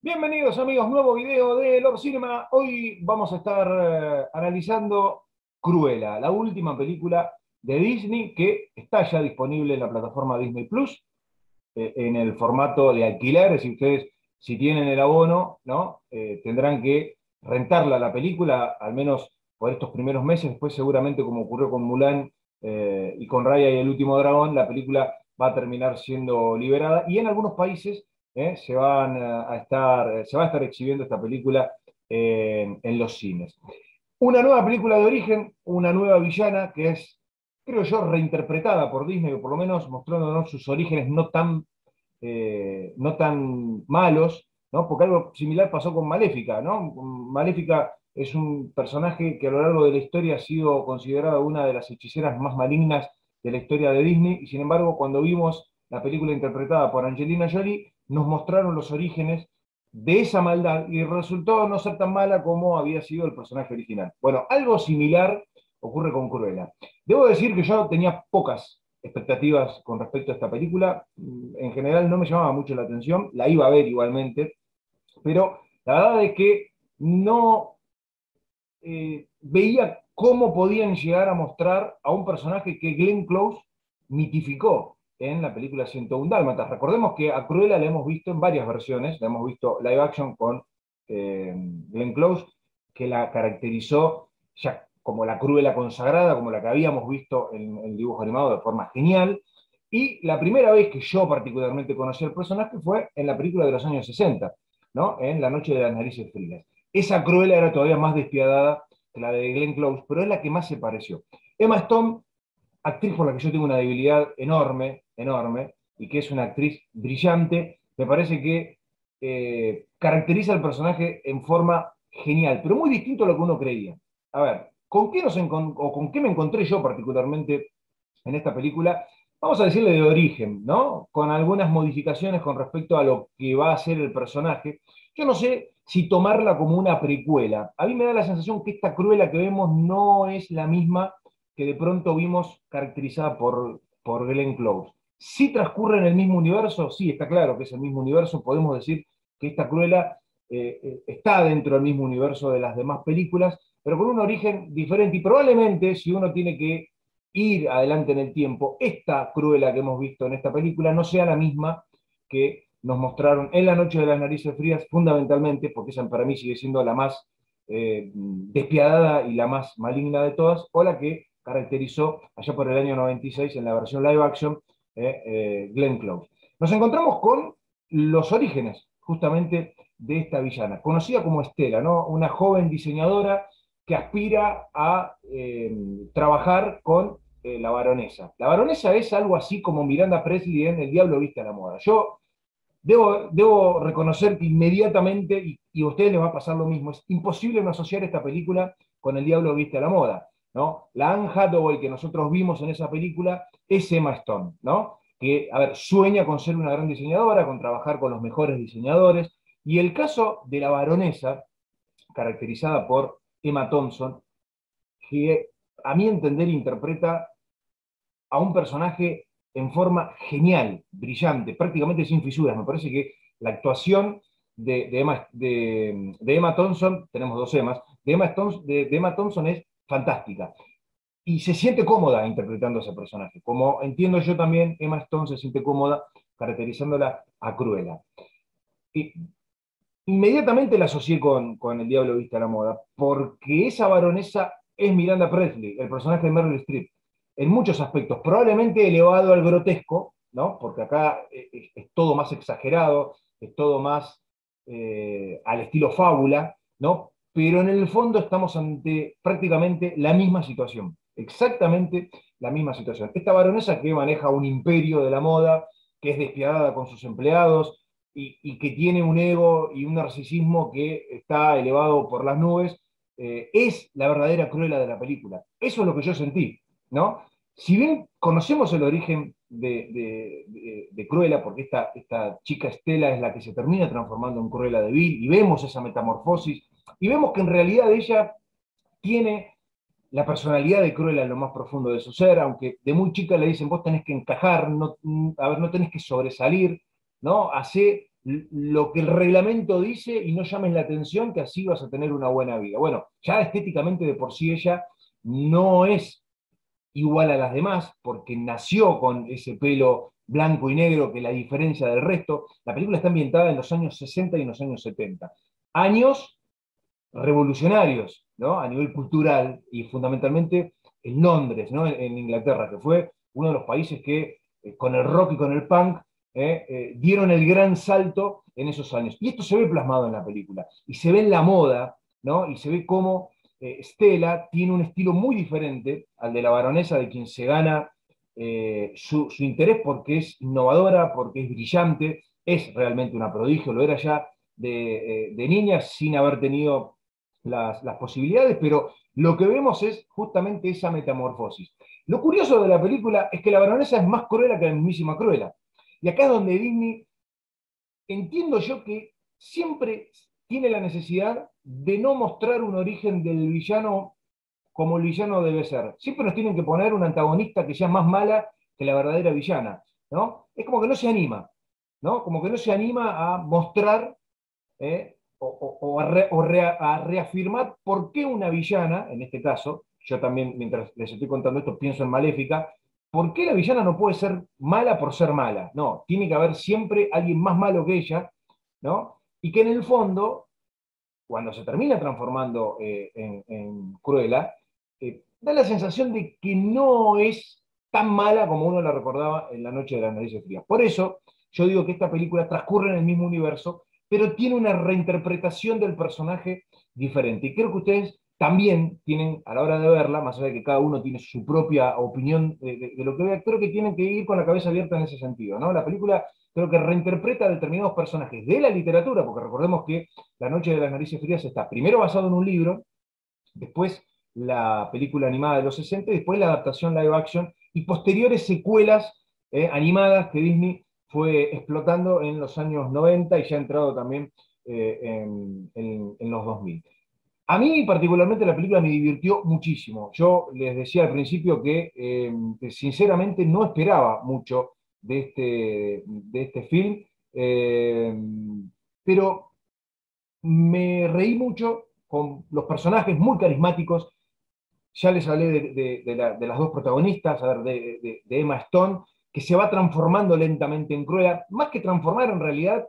Bienvenidos amigos, nuevo video de Lord Cinema. Hoy vamos a estar analizando Cruella, la última película de Disney que está ya disponible en la plataforma Disney Plus, en el formato de alquiler. Es decir, ustedes, si tienen el abono, ¿no? Tendrán que rentarla la película, al menos por estos primeros meses. Después, seguramente, como ocurrió con Mulan y con Raya y el último dragón, la película va a terminar siendo liberada. Y en algunos países se va a estar exhibiendo esta película en los cines. Una nueva película de origen, una nueva villana que es, creo yo, reinterpretada por Disney, o por lo menos mostrándonos sus orígenes no tan malos, ¿no? Porque algo similar pasó con Maléfica, ¿no? Maléfica es un personaje que a lo largo de la historia ha sido considerada una de las hechiceras más malignas de la historia de Disney, y sin embargo, cuando vimos la película interpretada por Angelina Jolie, nos mostraron los orígenes de esa maldad y resultó no ser tan mala como había sido el personaje original. Bueno, algo similar ocurre con Cruella. Debo decir que yo tenía pocas expectativas con respecto a esta película. En general no me llamaba mucho la atención, la iba a ver igualmente, pero la verdad es que no veía cómo podían llegar a mostrar a un personaje que Glenn Close mitificó en la película 101 Dálmatas. Recordemos que a Cruella la hemos visto en varias versiones, la hemos visto live action con Glenn Close, que la caracterizó ya como la Cruella consagrada, como la que habíamos visto en el dibujo animado de forma genial. Y la primera vez que yo particularmente conocí al personaje fue en la película de los años 60, ¿no? En La Noche de las Narices Frías. Esa Cruella era todavía más despiadada que la de Glenn Close, pero es la que más se pareció. Emma Stone, actriz por la que yo tengo una debilidad enorme, enorme, y que es una actriz brillante, me parece que caracteriza al personaje en forma genial, pero muy distinto a lo que uno creía. A ver, ¿con qué me encontré yo particularmente en esta película? Vamos a decirle de origen, ¿no? Con algunas modificaciones con respecto a lo que va a ser el personaje. Yo no sé si tomarla como una precuela. A mí me da la sensación que esta Cruella que vemos no es la misma que de pronto vimos caracterizada por Glenn Close. Si transcurre en el mismo universo, sí, está claro que es el mismo universo. Podemos decir que esta Cruella está dentro del mismo universo de las demás películas, pero con un origen diferente. Y probablemente, si uno tiene que ir adelante en el tiempo, esta Cruella que hemos visto en esta película no sea la misma que nos mostraron en La Noche de las Narices Frías, fundamentalmente, porque esa para mí sigue siendo la más despiadada y la más maligna de todas, o la que caracterizó allá por el año 96 en la versión live action Glenn Close. Nos encontramos con los orígenes, justamente, de esta villana, conocida como Estela, ¿no? Una joven diseñadora que aspira a trabajar con la baronesa. La baronesa es algo así como Miranda Presley en El Diablo Viste a la Moda. Yo debo reconocer que inmediatamente, y a ustedes les va a pasar lo mismo, es imposible no asociar esta película con El Diablo Viste a la Moda, ¿no? La Anne Hathaway que nosotros vimos en esa película es Emma Stone, ¿no? Que, a ver, sueña con ser una gran diseñadora, con trabajar con los mejores diseñadores, y el caso de la baronesa, caracterizada por Emma Thompson, que a mi entender interpreta a un personaje en forma genial, brillante, prácticamente sin fisuras. Me parece que la actuación de Emma Thompson, tenemos dos Emmas, de Emma Thompson es fantástica. Y se siente cómoda interpretando a ese personaje. Como entiendo yo también, Emma Stone se siente cómoda caracterizándola a Cruella. Y inmediatamente la asocié con El Diablo Viste a la Moda, porque esa baronesa es Miranda Presley, el personaje de Meryl Streep, en muchos aspectos, probablemente elevado al grotesco, ¿no? Porque acá es todo más exagerado, es todo más al estilo fábula, ¿no? Pero en el fondo estamos ante prácticamente la misma situación, exactamente la misma situación. Esta baronesa que maneja un imperio de la moda, que es despiadada con sus empleados, y que tiene un ego y un narcisismo que está elevado por las nubes, es la verdadera Cruella de la película. Eso es lo que yo sentí, ¿no? Si bien conocemos el origen de Cruella, porque esta chica Estela es la que se termina transformando en Cruella de Vil, y vemos esa metamorfosis, y vemos que en realidad ella tiene la personalidad de Cruella en lo más profundo de su ser, aunque de muy chica le dicen, vos tenés que encajar, no, a ver, no tenés que sobresalir, ¿no? Hacé lo que el reglamento dice y no llames la atención, que así vas a tener una buena vida. Bueno, ya estéticamente de por sí ella no es igual a las demás, porque nació con ese pelo blanco y negro que la diferencia del resto. La película está ambientada en los años 60 y en los años 70. Años revolucionarios, ¿no? A nivel cultural y fundamentalmente en Londres, ¿no? En Inglaterra, que fue uno de los países que con el rock y con el punk dieron el gran salto en esos años. Y esto se ve plasmado en la película, y se ve en la moda, ¿no? Y se ve cómo Stella tiene un estilo muy diferente al de la baronesa, de quien se gana su interés porque es innovadora, porque es brillante, es realmente una prodigio, lo era ya de niña sin haber tenido las posibilidades, pero lo que vemos es justamente esa metamorfosis. Lo curioso de la película es que la baronesa es más cruela que la mismísima Cruella. Y acá es donde Disney, entiendo yo que siempre tiene la necesidad de no mostrar un origen del villano como el villano debe ser. Siempre nos tienen que poner un antagonista que sea más mala que la verdadera villana, ¿no? Es como que no se anima, ¿no? Como que no se anima a mostrar a reafirmar por qué una villana, en este caso, yo también mientras les estoy contando esto pienso en Maléfica, ¿por qué la villana no puede ser mala por ser mala? No, tiene que haber siempre alguien más malo que ella, ¿no? Y que en el fondo, cuando se termina transformando en Cruella, da la sensación de que no es tan mala como uno la recordaba en La Noche de las Narices Frías. Por eso yo digo que esta película transcurre en el mismo universo, pero tiene una reinterpretación del personaje diferente. Y creo que ustedes también tienen, a la hora de verla, más allá de que cada uno tiene su propia opinión de lo que vea, creo que tienen que ir con la cabeza abierta en ese sentido, ¿no? La película creo que reinterpreta determinados personajes de la literatura, porque recordemos que La Noche de las Narices Frías está primero basado en un libro, después la película animada de los 60, y después la adaptación live action y posteriores secuelas animadas que Disney fue explotando en los años 90 y ya ha entrado también en los 2000. A mí particularmente la película me divirtió muchísimo. Yo les decía al principio que sinceramente no esperaba mucho de este film, eh, pero me reí mucho con los personajes muy carismáticos. Ya les hablé de las dos protagonistas, a ver, de Emma Stone, que se va transformando lentamente en Cruella. Más que transformar, en realidad,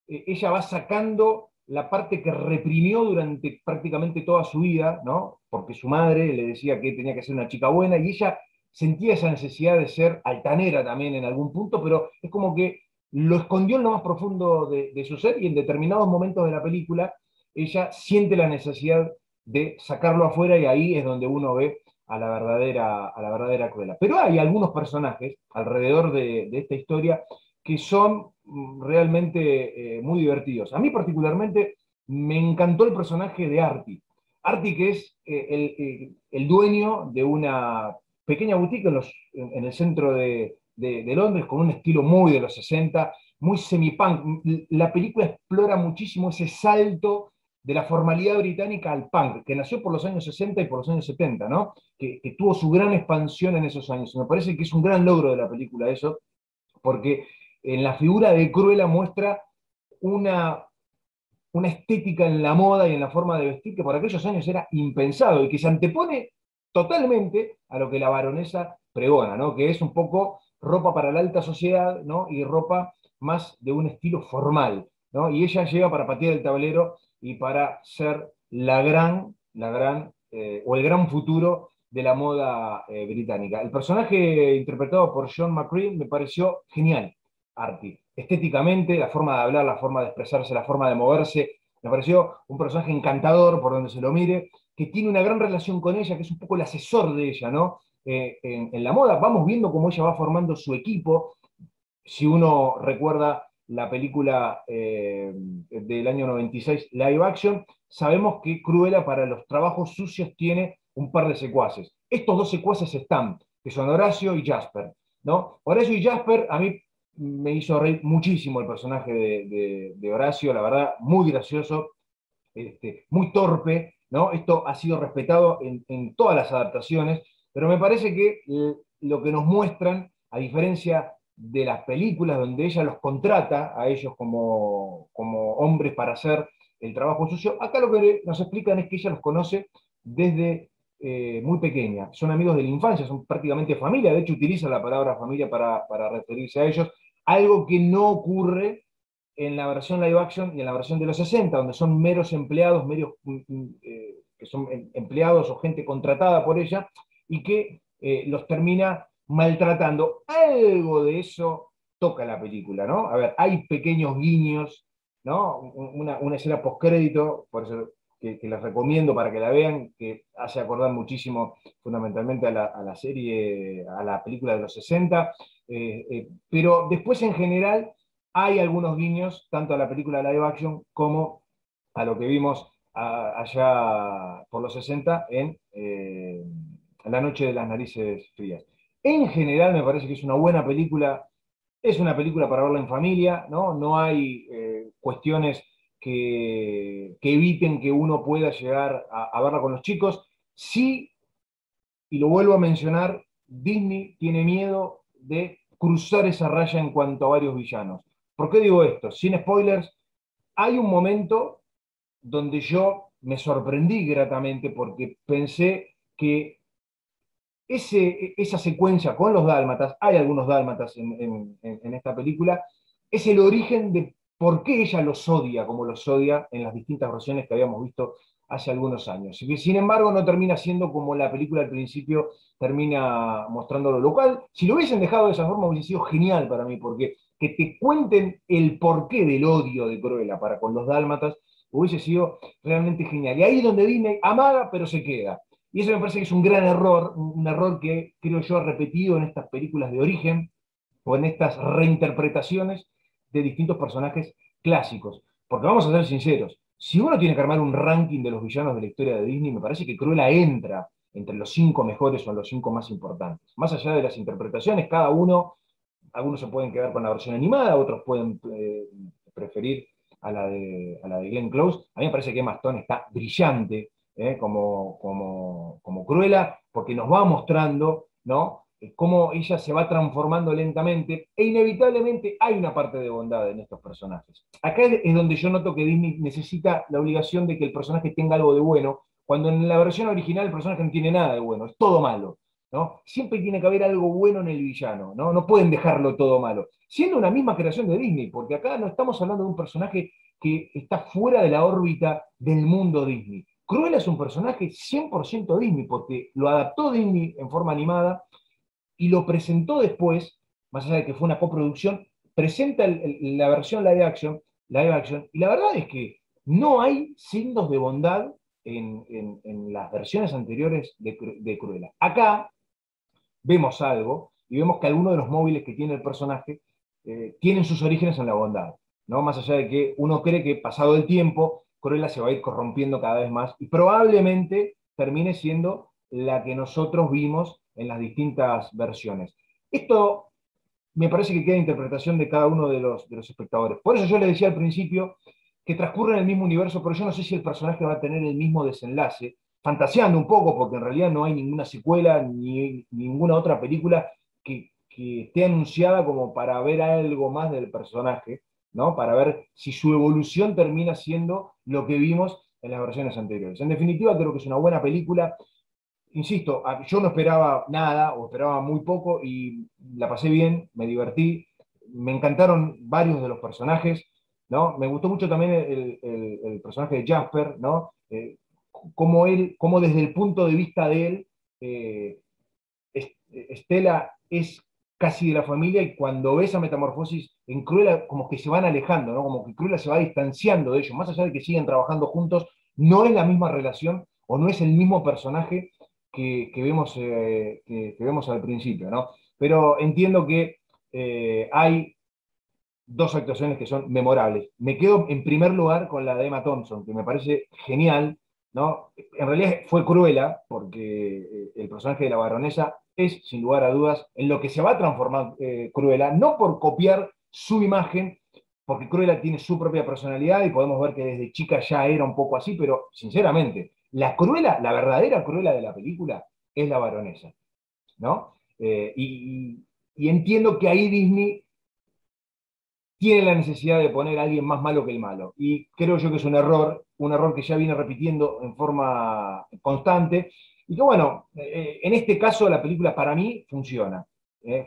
ella va sacando la parte que reprimió durante prácticamente toda su vida, ¿no? Porque su madre le decía que tenía que ser una chica buena, y ella sentía esa necesidad de ser altanera también en algún punto, pero es como que lo escondió en lo más profundo de su ser, y en determinados momentos de la película ella siente la necesidad de sacarlo afuera, y ahí es donde uno ve a la verdadera Cruella. Pero hay algunos personajes alrededor de esta historia que son realmente muy divertidos. A mí particularmente me encantó el personaje de Artie. Artie, que es el dueño de una pequeña boutique en el centro de Londres, con un estilo muy de los 60, muy semi-punk. La película explora muchísimo ese salto de la formalidad británica al punk, que nació por los años 60 y por los años 70, ¿no? Que tuvo su gran expansión en esos años. Me parece que es un gran logro de la película eso, porque en la figura de Cruella muestra una, una estética en la moda y en la forma de vestir que por aquellos años era impensado y que se antepone totalmente a lo que la baronesa pregona, ¿no? Que es un poco ropa para la alta sociedad, ¿no? Y ropa más de un estilo formal, ¿no? Y ella llega para patear el tablero y para ser o el gran futuro de la moda británica. El personaje interpretado por John McCree me pareció genial, Artie. Estéticamente, la forma de hablar, la forma de expresarse, la forma de moverse, me pareció un personaje encantador por donde se lo mire, que tiene una gran relación con ella, que es un poco el asesor de ella, ¿no? En la moda vamos viendo cómo ella va formando su equipo. Si uno recuerda la película del año 96, live action, sabemos que Cruella para los trabajos sucios tiene un par de secuaces. Estos dos secuaces están, que son Horacio y Jasper, ¿no? Horacio y Jasper, a mí me hizo reír muchísimo el personaje de Horacio, la verdad, muy gracioso, muy torpe, ¿no? Esto ha sido respetado en todas las adaptaciones, pero me parece que lo que nos muestran, a diferencia de las películas donde ella los contrata a ellos como hombres para hacer el trabajo sucio. Acá lo que nos explican es que ella los conoce desde muy pequeña. Son amigos de la infancia, son prácticamente familia. De hecho, utiliza la palabra familia para referirse a ellos. Algo que no ocurre en la versión live action y en la versión de los 60, donde son meros empleados, que son empleados o gente contratada por ella, y que los termina maltratando. Algo de eso toca la película, ¿no? A ver, hay pequeños guiños, ¿no? Una escena postcrédito, por eso que les recomiendo para que la vean, que hace acordar muchísimo fundamentalmente a la serie, a la película de los 60, pero después en general hay algunos guiños, tanto a la película live action como a lo que vimos allá por los 60 en La Noche de las Narices Frías. En general me parece que es una película para verla en familia, ¿no? No hay cuestiones que eviten que uno pueda llegar a verla con los chicos. Sí, y lo vuelvo a mencionar, Disney tiene miedo de cruzar esa raya en cuanto a varios villanos. ¿Por qué digo esto? Sin spoilers, hay un momento donde yo me sorprendí gratamente porque pensé que esa secuencia con los dálmatas, hay algunos dálmatas en esta película, es el origen de por qué ella los odia como los odia en las distintas versiones que habíamos visto hace algunos años. Y sin embargo, no termina siendo como la película al principio termina mostrándolo local. Si lo hubiesen dejado de esa forma, hubiese sido genial para mí, porque que te cuenten el porqué del odio de Cruella para con los dálmatas hubiese sido realmente genial. Y ahí es donde Disney amaga, pero se queda. Y eso me parece que es un gran error, un error que creo yo repetido en estas películas de origen o en estas reinterpretaciones de distintos personajes clásicos. Porque vamos a ser sinceros, si uno tiene que armar un ranking de los villanos de la historia de Disney, me parece que Cruella entra entre los 5 mejores o los 5 más importantes. Más allá de las interpretaciones, cada uno, algunos se pueden quedar con la versión animada, otros pueden preferir a la de Glenn Close. A mí me parece que Emma Stone está brillante como Cruella, porque nos va mostrando, ¿no? Cómo ella se va transformando lentamente, e inevitablemente hay una parte de bondad en estos personajes. Acá es donde yo noto que Disney necesita la obligación de que el personaje tenga algo de bueno, cuando en la versión original el personaje no tiene nada de bueno, es todo malo, ¿no? Siempre tiene que haber algo bueno en el villano, ¿no? No pueden dejarlo todo malo. Siendo una misma creación de Disney, porque acá no estamos hablando de un personaje que está fuera de la órbita del mundo Disney. Cruella es un personaje 100% Disney, porque lo adaptó Disney en forma animada y lo presentó después, más allá de que fue una coproducción, presenta la versión live action, y la verdad es que no hay signos de bondad en las versiones anteriores de Cruella. Acá vemos algo y vemos que algunos de los móviles que tiene el personaje tienen sus orígenes en la bondad, ¿no? Más allá de que uno cree que pasado el tiempo, Cruella se va a ir corrompiendo cada vez más y probablemente termine siendo la que nosotros vimos en las distintas versiones. Esto me parece que queda interpretación de cada uno de los espectadores. Por eso yo le decía al principio que transcurre en el mismo universo, pero yo no sé si el personaje va a tener el mismo desenlace, fantaseando un poco, porque en realidad no hay ninguna secuela ni ninguna otra película que esté anunciada como para ver algo más del personaje, ¿no? Para ver si su evolución termina siendo lo que vimos en las versiones anteriores. En definitiva, creo que es una buena película. Insisto, yo no esperaba nada o esperaba muy poco y la pasé bien, me divertí, me encantaron varios de los personajes, ¿no? Me gustó mucho también el personaje de Jasper, ¿no? Cómo desde el punto de vista de él, eh, Estela es casi de la familia y cuando ve esa metamorfosis en Cruella como que se van alejando, ¿no? Como que Cruella se va distanciando de ellos, más allá de que siguen trabajando juntos, no es la misma relación o no es el mismo personaje que vemos al principio, ¿no? Pero entiendo que hay dos actuaciones que son memorables. Me quedo en primer lugar con la de Emma Thompson, que me parece genial, ¿no? En realidad fue Cruella, porque el personaje de la baronesa es, sin lugar a dudas, en lo que se va a transformar Cruella, no por copiar su imagen, porque Cruella tiene su propia personalidad y podemos ver que desde chica ya era un poco así, pero sinceramente, la Cruella, la verdadera Cruella de la película es la baronesa, ¿no? y entiendo que ahí Disney tiene la necesidad de poner a alguien más malo que el malo. Y creo yo que es un error que ya viene repitiendo en forma constante. Y que bueno, en este caso la película para mí funciona.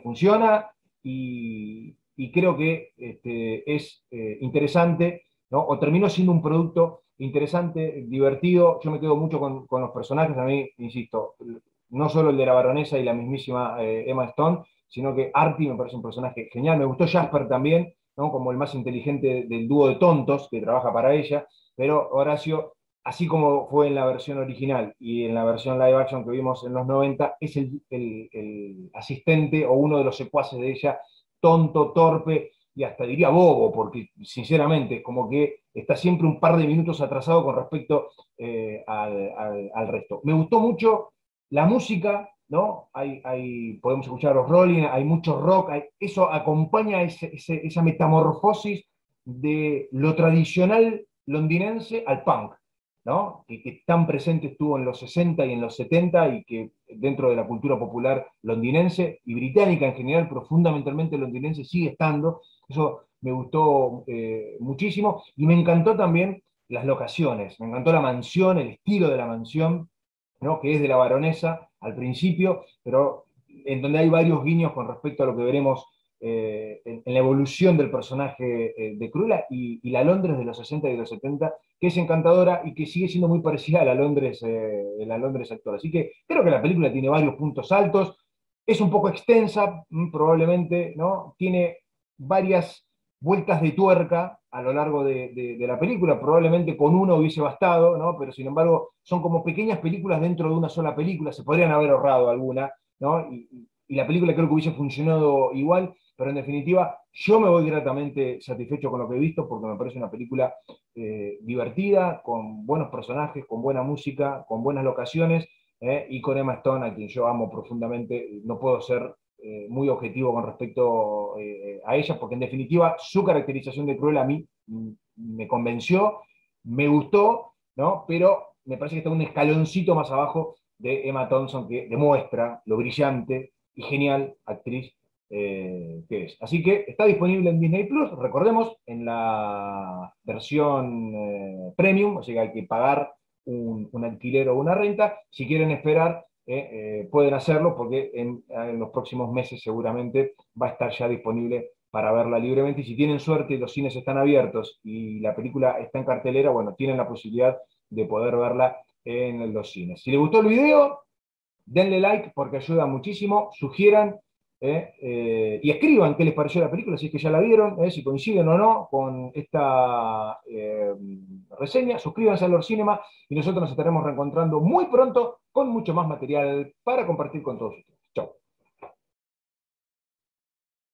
Funciona y creo que es interesante, ¿no? O terminó siendo un producto interesante, divertido. Yo me quedo mucho con los personajes. A mí, insisto, no solo el de la baronesa y la mismísima Emma Stone, sino que Artie me parece un personaje genial. Me gustó Jasper también, ¿no? Como el más inteligente del dúo de tontos que trabaja para ella, pero Horacio, así como fue en la versión original y en la versión live action que vimos en los 90, es el asistente o uno de los secuaces de ella, tonto, torpe y hasta diría bobo, porque sinceramente como que está siempre un par de minutos atrasado con respecto al resto. Me gustó mucho la música, ¿no? Podemos escuchar a los Rolling, hay mucho rock, eso acompaña esa metamorfosis de lo tradicional londinense al punk, ¿no? Que tan presente estuvo en los 60 y en los 70 y que dentro de la cultura popular londinense y británica en general, pero fundamentalmente londinense sigue estando. Eso me gustó muchísimo y me encantó también las locaciones, me encantó la mansión, el estilo de la mansión, ¿no? Que es de la baronesa al principio, pero en donde hay varios guiños con respecto a lo que veremos en la evolución del personaje de Cruella y la Londres de los 60 y de los 70, que es encantadora y que sigue siendo muy parecida a la Londres actual. Así que creo que la película tiene varios puntos altos, es un poco extensa, probablemente, ¿no? Tiene varias vueltas de tuerca a lo largo de la película, probablemente con uno hubiese bastado, ¿no? Pero sin embargo son como pequeñas películas dentro de una sola película, se podrían haber ahorrado alguna, ¿no? Y la película creo que hubiese funcionado igual, pero en definitiva yo me voy gratamente satisfecho con lo que he visto porque me parece una película divertida, con buenos personajes, con buena música, con buenas locaciones, y con Emma Stone, a quien yo amo profundamente. No puedo ser muy objetivo con respecto a ella, porque en definitiva su caracterización de Cruella a mí me convenció, me gustó, ¿no? Pero me parece que está un escaloncito más abajo de Emma Thompson, que demuestra lo brillante y genial actriz que es. Así que está disponible en Disney Plus, recordemos, en la versión premium, o sea que hay que pagar un alquiler o una renta. Si quieren esperar, pueden hacerlo porque en los próximos meses seguramente va a estar ya disponible para verla libremente. Y si tienen suerte y los cines están abiertos y la película está en cartelera, bueno, tienen la posibilidad de poder verla en los cines. Si les gustó el video, denle like porque ayuda muchísimo, sugieran y escriban qué les pareció la película, si es que ya la vieron, si coinciden o no con esta reseña, suscríbanse a Lord Cinema y nosotros nos estaremos reencontrando muy pronto con mucho más material para compartir con todos ustedes. Chau.